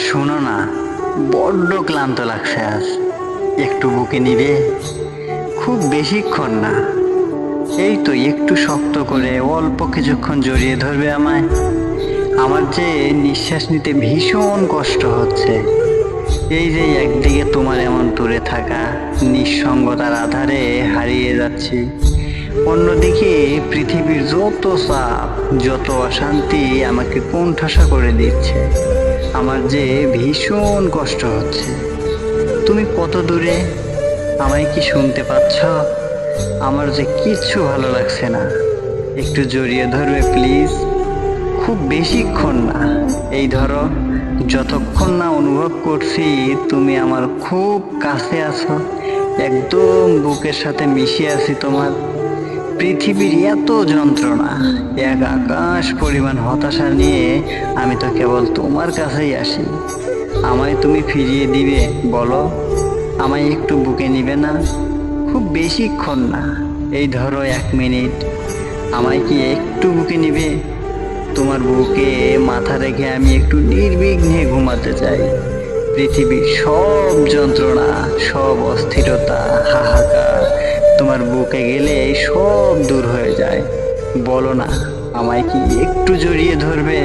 শোনো না, বড্ড ক্লান্ত লাগছে আজ। একটু বুকে নিবে? খুব বেশিক্ষণ না, এই তো একটু শক্ত করে অল্প কিছুক্ষণ জড়িয়ে ধরবে আমায়। আমার যে নিঃশ্বাস নিতে ভীষণ কষ্ট হচ্ছে। এই যে একদিকে তোমার এমন দূরে থাকা, নিঃসঙ্গতার আধারে হারিয়ে যাচ্ছি, অন্যদিকে পৃথিবীর যত চাপ, যত অশান্তি আমাকে কোণঠাসা করে দিচ্ছে। আমার যে ভীষণ কষ্ট হচ্ছে। তুমি কত দূরে? আমায় কি শুনতে পাচ্ছ? আমার যে কিচ্ছু ভালো লাগছে না। একটু জড়িয়ে ধরবে প্লিজ? খুব বেশিক্ষণ না, এই ধরো, যতক্ষণ না অনুভব করছি তুমি আমার খুব কাছে আছো, একদম বুকের সাথে মিশে আছি তোমার। পৃথিবীর এত যন্ত্রণা, এক আকাশ পরিমাণ হতাশা নিয়ে আমি তো কেবল তোমার কাছেই আসি। আমায় তুমি ফিরিয়ে দিবে বলো? আমায় একটু বুকে নিবে না? খুব বেশিক্ষণ না, এই ধরো 1 মিনিট। আমায় কি একটু বুকে নিবে? তোমার বুকে মাথা রেখে আমি একটু নির্বিঘ্নে ঘুমাতে চাই। পৃথিবীর সব যন্ত্রণা, সব অস্থিরতা, হাহাকার তোমার বুকে গেলে সব দূর হয়ে যায়। বলো না, আমায় কি একটু জড়িয়ে ধরবে?